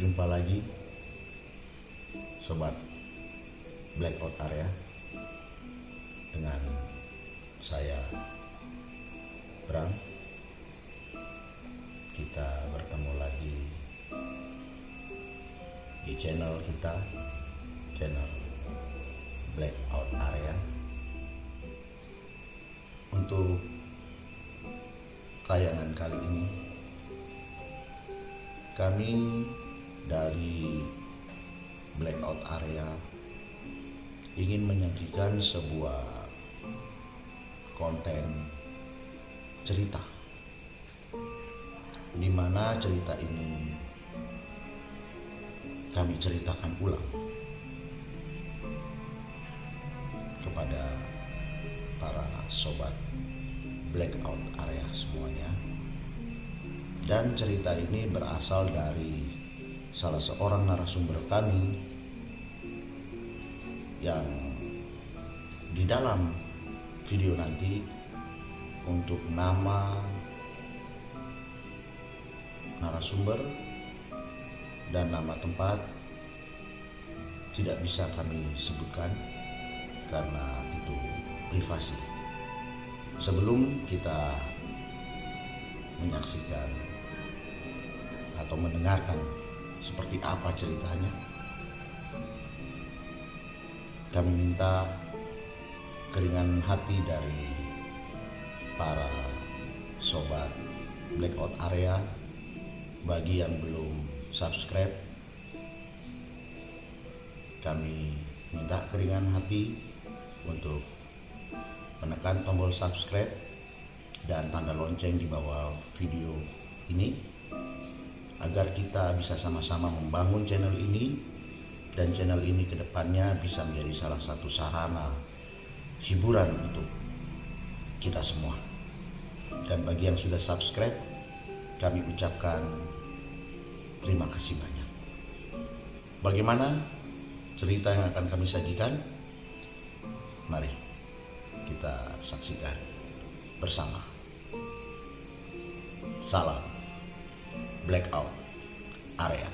Jumpa lagi Sobat Blackout Area dengan saya Bram. Kita bertemu lagi di channel kita, channel Blackout Area. Untuk tayangan kali ini kami dari Blackout Area ingin menyajikan sebuah konten cerita, di mana cerita ini kami ceritakan ulang kepada para sobat Blackout Area semuanya. Dan cerita ini berasal dari salah seorang narasumber kami yang di dalam video nanti untuk nama narasumber dan nama tempat tidak bisa kami sebutkan karena itu privasi. Sebelum kita menyaksikan atau mendengarkan seperti apa ceritanya, kami minta keringan hati dari para sobat Blackout Area. Bagi yang belum subscribe, kami minta keringan hati untuk menekan tombol subscribe dan tanda lonceng di bawah video ini, agar kita bisa sama-sama membangun channel ini, dan channel ini kedepannya bisa menjadi salah satu sarana hiburan untuk kita semua. Dan bagi yang sudah subscribe, kami ucapkan terima kasih banyak. Bagaimana cerita yang akan kami sajikan? Mari kita saksikan bersama. Salam Blackout Area.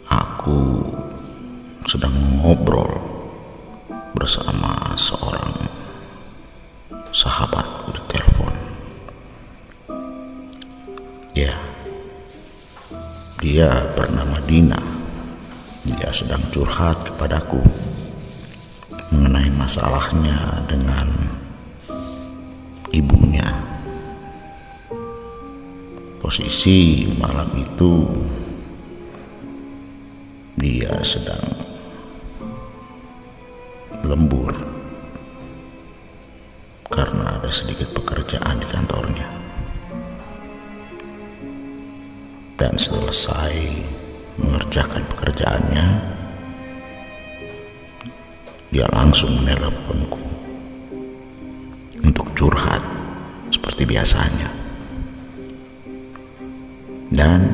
Aku sedang ngobrol bersama seorang sahabatku di telepon. Ya, dia bernama Dina. Dia sedang curhat kepadaku mengenai masalahnya dengan ibunya. Posisi malam itu dia sedang lembur karena ada sedikit pekerjaan di kantornya. Dan selesai mengerjakan pekerjaannya, dia langsung meneleponku untuk curhat seperti biasanya. Dan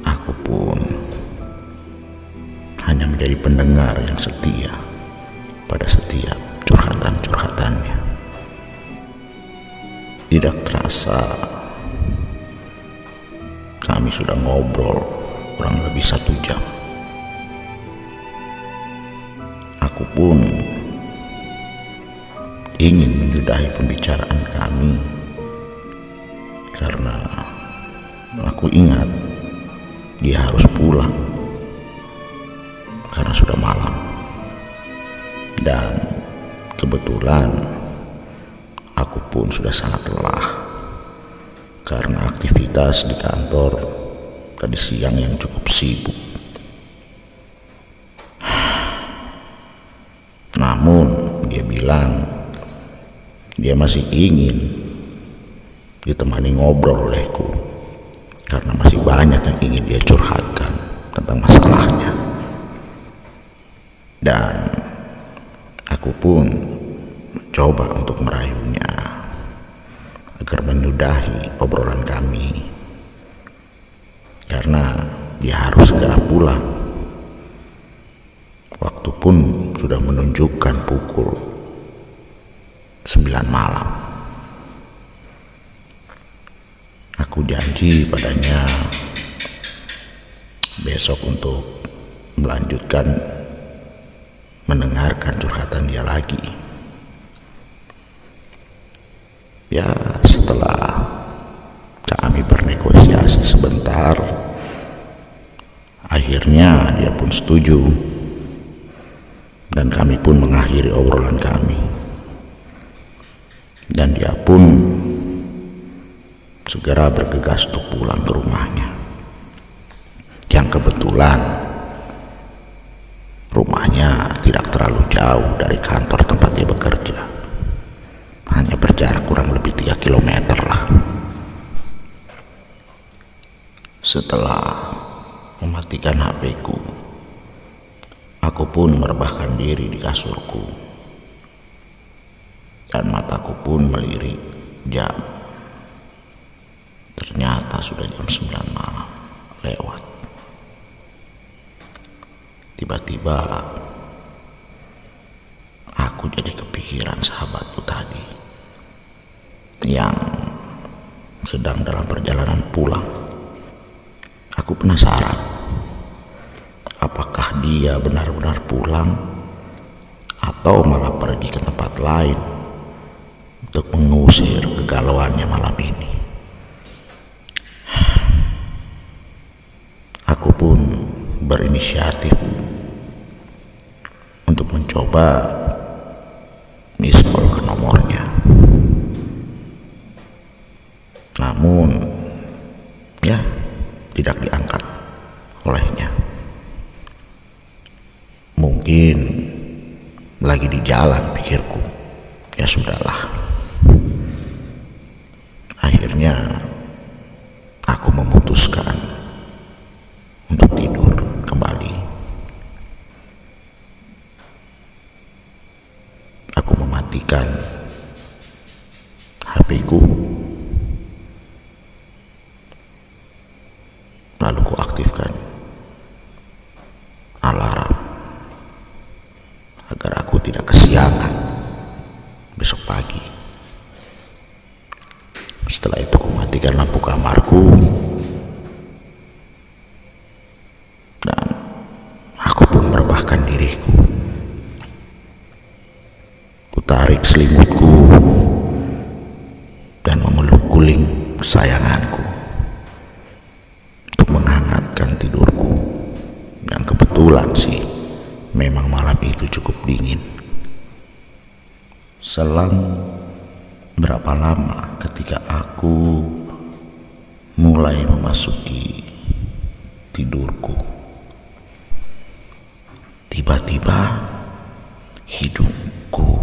aku pun hanya menjadi pendengar yang setia pada setiap curhatan-curhatannya. Tidak terasa kami sudah ngobrol kurang lebih 1 jam. Aku pun ingin menyudahi pembicaraan kami karena aku ingat dia harus pulang karena sudah malam. Dan kebetulan aku pun sudah sangat lelah karena aktivitas di kantor tadi siang yang cukup sibuk. Namun dia bilang dia masih ingin ditemani ngobrol olehku, karena masih banyak yang ingin dia curhatkan tentang masalahnya. Dan aku pun mencoba untuk merayunya agar menyudahi obrolan kami, karena dia harus segera pulang. Waktu pun sudah menunjukkan pukul 9 malam. Aku janji padanya besok untuk melanjutkan mendengarkan curhatan dia lagi. Ya, setelah kami bernegosiasi sebentar, akhirnya dia pun setuju, dan kami pun mengakhiri obrolan kami. Dan dia pun segera bergegas untuk pulang ke rumahnya, yang kebetulan rumahnya tidak terlalu jauh dari kantor tempat dia bekerja, hanya berjarak kurang lebih 3 kilometer lah. Setelah mematikan HP-ku, aku pun merebahkan diri di kasurku, dan mataku pun melirik jam. Ternyata sudah jam 9 malam lewat. Tiba-tiba aku jadi kepikiran sahabatku tadi yang sedang dalam perjalanan pulang. Aku penasaran, apakah dia benar-benar pulang atau malah pergi ke tempat lain untuk mengusir kegalauannya malam ini. Aku pun berinisiatif untuk mencoba miss call ke nomornya. Namun ya, tidak diangkat olehnya. Mungkin lagi di jalan, pikirku. Ya sudahlah. Akhirnya aku memutuskan untuk tidur kembali. Aku mematikan HP-ku, lalu ku aktifkan alarm agar aku tidak kesiangan besok pagi. Setelah itu ku matikan lampu kamarku, dan aku pun merebahkan diriku. Ku tarik selimutku dan memeluk guling kesayanganku untuk menghangatkan tidurku. Dan kebetulan sih, memang malam itu cukup dingin. Selang berapa lama ketika aku mulai memasuki tidurku, tiba-tiba hidungku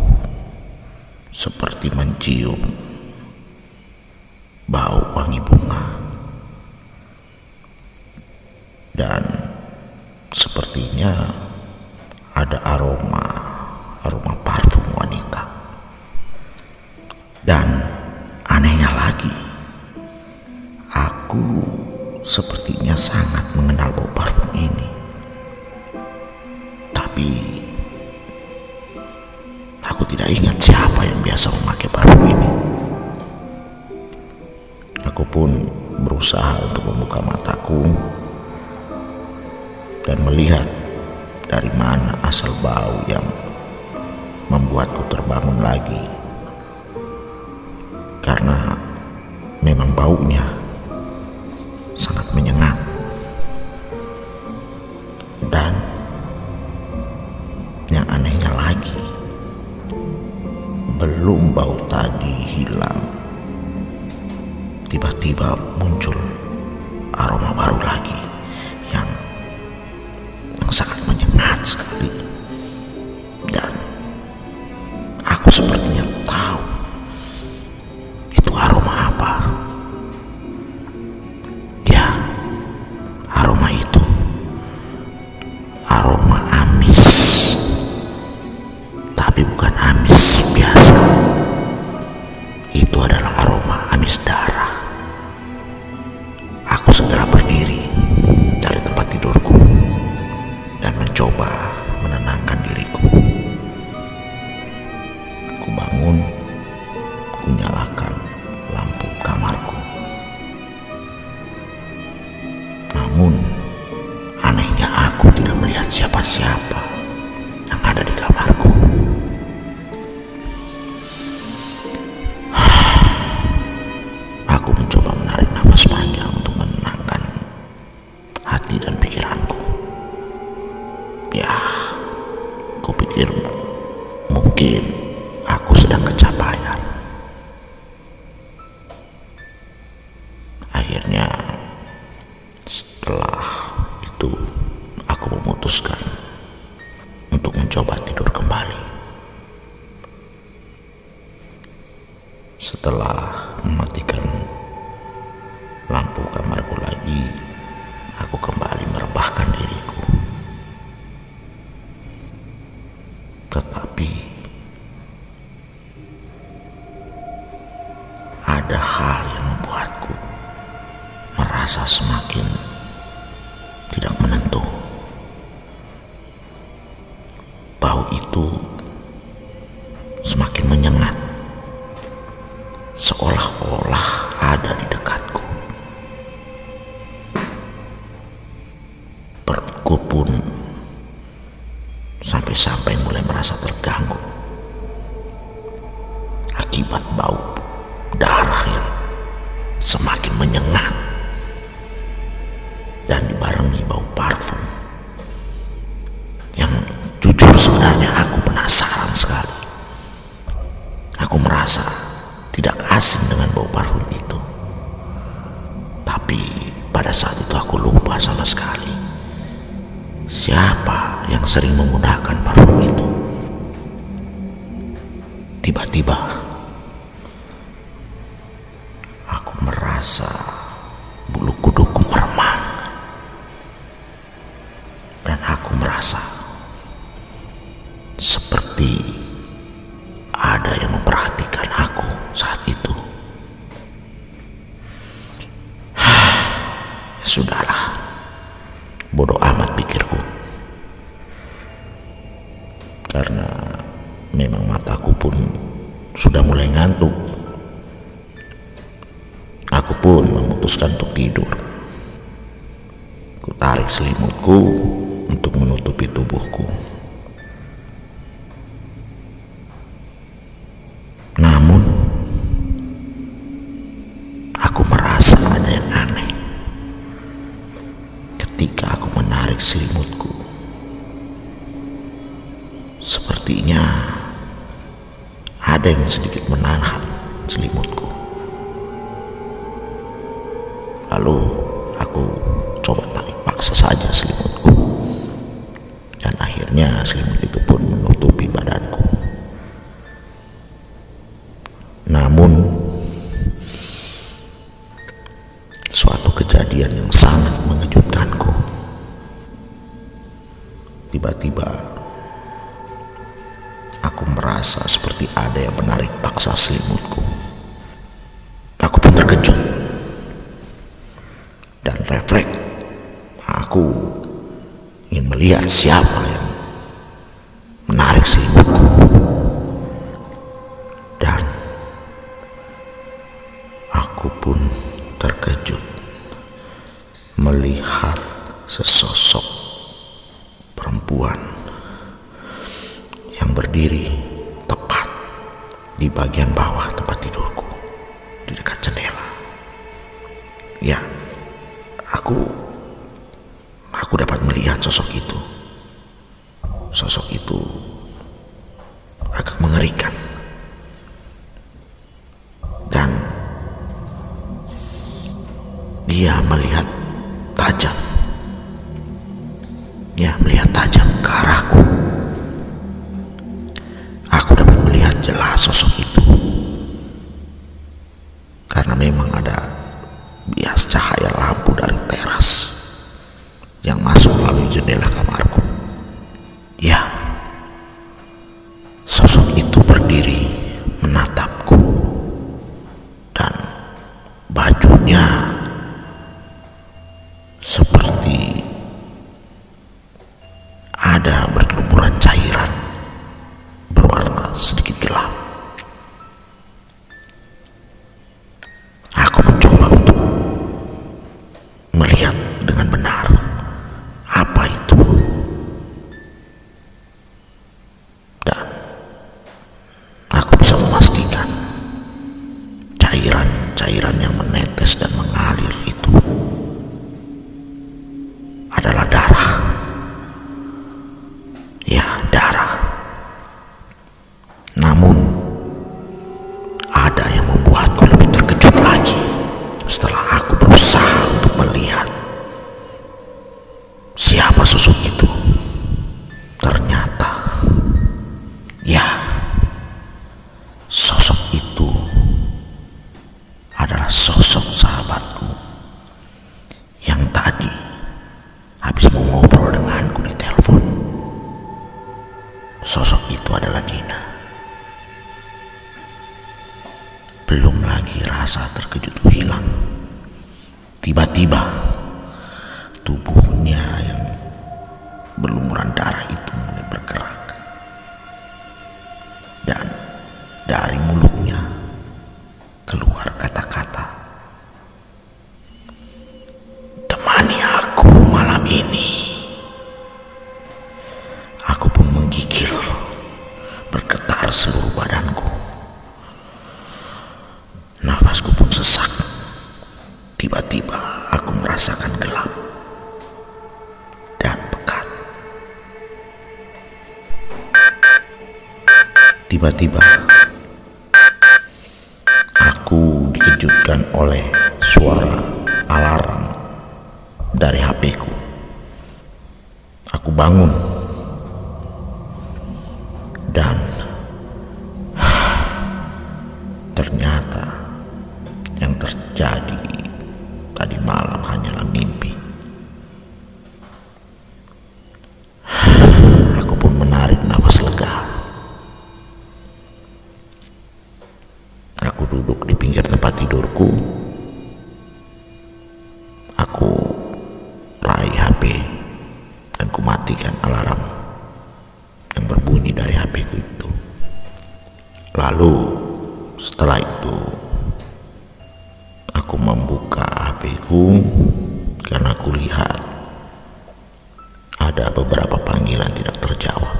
seperti mencium bau wangi bunga, dan sepertinya ada aroma parfum wanita. Dan anehnya lagi, aku sepertinya sangat mengenal bau parfum ini. Tapi aku tidak ingat siapa yang biasa memakai parfum ini. Aku pun berusaha untuk membuka mataku dan melihat dari mana asal bau yang membuatku terbangun lagi. Karena memang baunya sangat menyengat. Dan yang anehnya lagi, belum bau tadi hilang, tiba-tiba muncul aroma baru lagi yang sangat menyengat sekali. Dan aku sepertinya tahu itu aroma apa. itu adalah aroma amis darah. Aku segera berdiri dari tempat tidurku dan mencoba menenangkan diriku. Ku bangun, ku nyalakan lampu kamarku. Namun anehnya aku tidak melihat siapa-siapa yang ada di kamarku. Aku mencoba menarik nafas panjang untuk menenangkan hati dan pikiranku. Ya, kupikir mungkin aku sedang kecapean. Akhirnya setelah itu aku memutuskan untuk mencoba tidur kembali. Setelah mematikan lampu kamarku lagi, aku kembali merebahkan diriku. Tetapi ada hal yang membuatku merasa semakin tidak menentu. Bau itu semakin menyengat, seolah-olah ada di dekatku. Perutku pun sampai-sampai mulai merasa terganggu akibat bau darah yang semakin menyengat dan dibarengi bau parfum yang jujur sebenarnya aku penasaran sekali. Aku merasa tidak asing dengan bau parfum itu. Tapi pada saat itu aku lupa sama sekali siapa yang sering menggunakan parfum itu. Tiba-tiba aku merasa bulu kuduku meremang dan aku merasa seperti ada yang memperhatikan aku saat itu. Sudahlah, bodoh amat pikirku, karena memang mataku pun sudah mulai ngantuk. Aku pun memutuskan untuk tidur. Ku tarik selimutku untuk menutupi tubuhku. Namun aku merasa ada yang aneh ketika aku menarik selimutku. Sepertinya ada yang sedikit menahan selimutku. Lalu aku coba tarik paksa saja selimutku, dan akhirnya selimut itu pun menutupi badanku. Namun suatu kejadian yang sangat mengejutkanku. Tiba-tiba aku merasa seperti ada yang menarik paksa selimutku. Aku pun terkejut dan refleks aku ingin melihat siapa yang menarik selimutku. Dan aku pun terkejut melihat sesosok perempuan yang berdiri tepat di bagian bawah tempat tidurku, di dekat jendela. Ya, aku dapat melihat sosok itu. Sosok itu agak mengerikan dan dia melihat tajam. Ya, melihat tajam ke arahku. Aku dapat melihat jelas sosok itu karena memang ada bias cahaya lampu dari teras yang masuk melalui jendela kamarku. Ya, sosok itu berdiri menatapku Bajunya seperti ada berlumuran cairan berwarna sedikit gelap. Aku mencoba untuk melihat dengan benar apa itu, dan aku bisa memastikan cairan yang menetes dan mengalir itu adalah darah. Ya, darah. Namun ada yang membuatku lebih terkejut lagi setelah aku berusaha untuk melihat siapa sosok itu. Ternyata, ya, sosok itu adalah sosok sahabatku yang tadi habis mengobrol denganku di telepon. Sosok itu adalah Dina. Belum lagi rasa terkejutku hilang. Tiba-tiba tubuhnya yang berlumuran darah itu mulai bergerak, dan dari mulutnya keluar kata-kata, "Temani aku malam ini." Aku pun menggigil, bergetar seluruh badanku. Nafasku pun sesak. Tiba-tiba aku merasakan gelap dan pekat. Tiba-tiba aku dikejutkan oleh suara alarm dari HP-ku. Aku bangun dan ternyata yang terjadi tadi malam hanyalah mimpi. Aku pun menarik nafas lega. Aku duduk di pinggir tempat tidurku. Aku raih HP dan kumatikan alarm yang berbunyi dari HP-ku itu. Lalu setelah itu aku membuka HP-ku karena aku lihat ada beberapa panggilan tidak terjawab.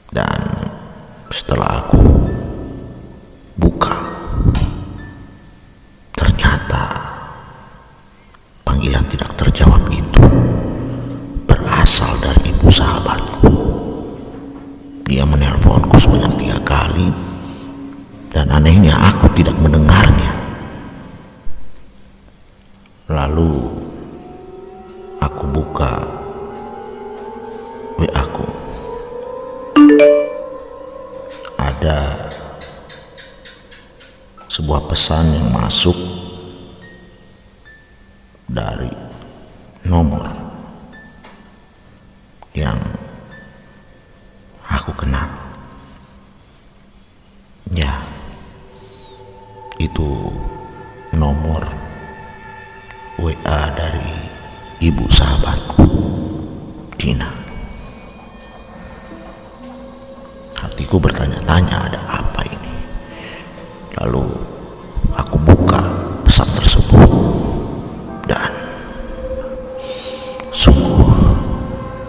Dan setelah aku buka, ternyata panggilan tidak terjawab itu berasal dari ibu sahabatku. Dia menelponku sebanyak 3 kali, dan anehnya aku tidak mendengarnya. Lalu aku buka WA-ku. Ada sebuah pesan yang masuk dari nomor yang aku kenal. Ya, itu nomor WA dari ibu sahabatku, Dina. Hatiku bertanya-tanya, ada apa ini? Lalu aku buka pesan tersebut, dan sungguh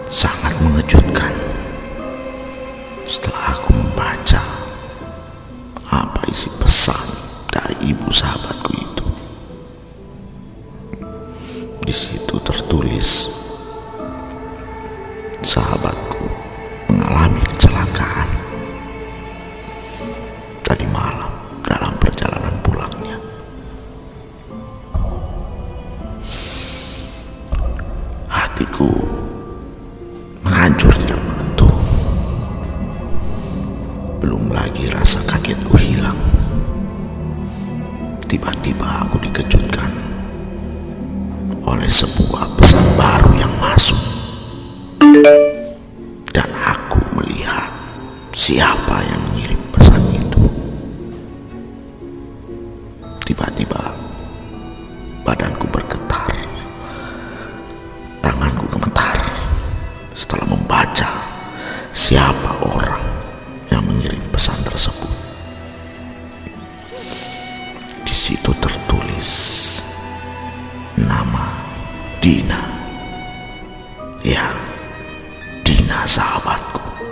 sangat mengejutkan. Setelah aku membaca apa isi pesan dari ibu sahabatku itu, di situ tertulis, sahabatku mengalami kecelakaan tadi malam dalam perjalanan pulangnya. Hatiku hancur tidak menentu. Belum lagi rasa kagetku hilang. Tiba-tiba aku dikejutkan oleh sebuah pesan baru yang masuk, dan aku melihat siapa yang mengirim pesan itu. Tiba-tiba badanku bergetar, tanganku gemetar setelah membaca siapa orang yang mengirim pesan tersebut. Di situ tertulis nama Dina. Ya, Dina sahabatku.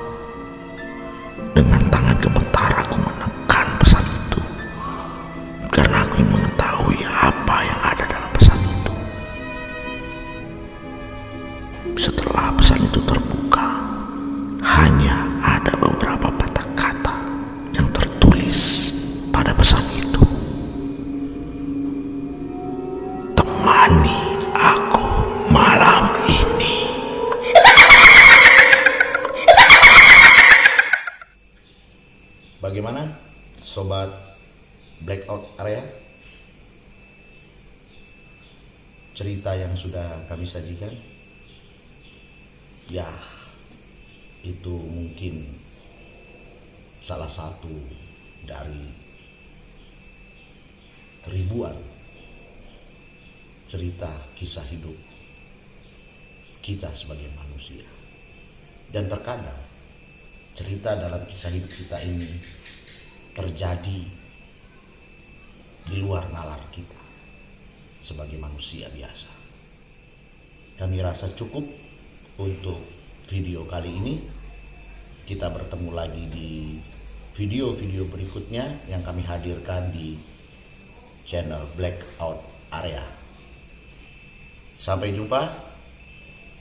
Dengan tangan gemetar aku menekan pesan itu karena aku ingin mengetahui apa yang ada dalam pesan itu. Setelah pesan itu terbuka, hanya ada beberapa patah kata yang tertulis pada pesan itu. Temani aku malam ini. Bagaimana sobat Blackout Area? Cerita yang sudah kami sajikan, ya itu mungkin salah satu dari ribuan cerita kisah hidup kita sebagai manusia. Dan terkadang cerita dalam kisah hidup kita ini terjadi di luar nalar kita sebagai manusia biasa. Kami rasa cukup untuk video kali ini. Kita bertemu lagi di video-video berikutnya yang kami hadirkan di channel Blackout Area. Sampai jumpa.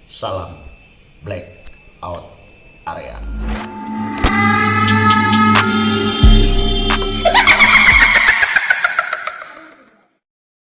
Salam Blackout Area.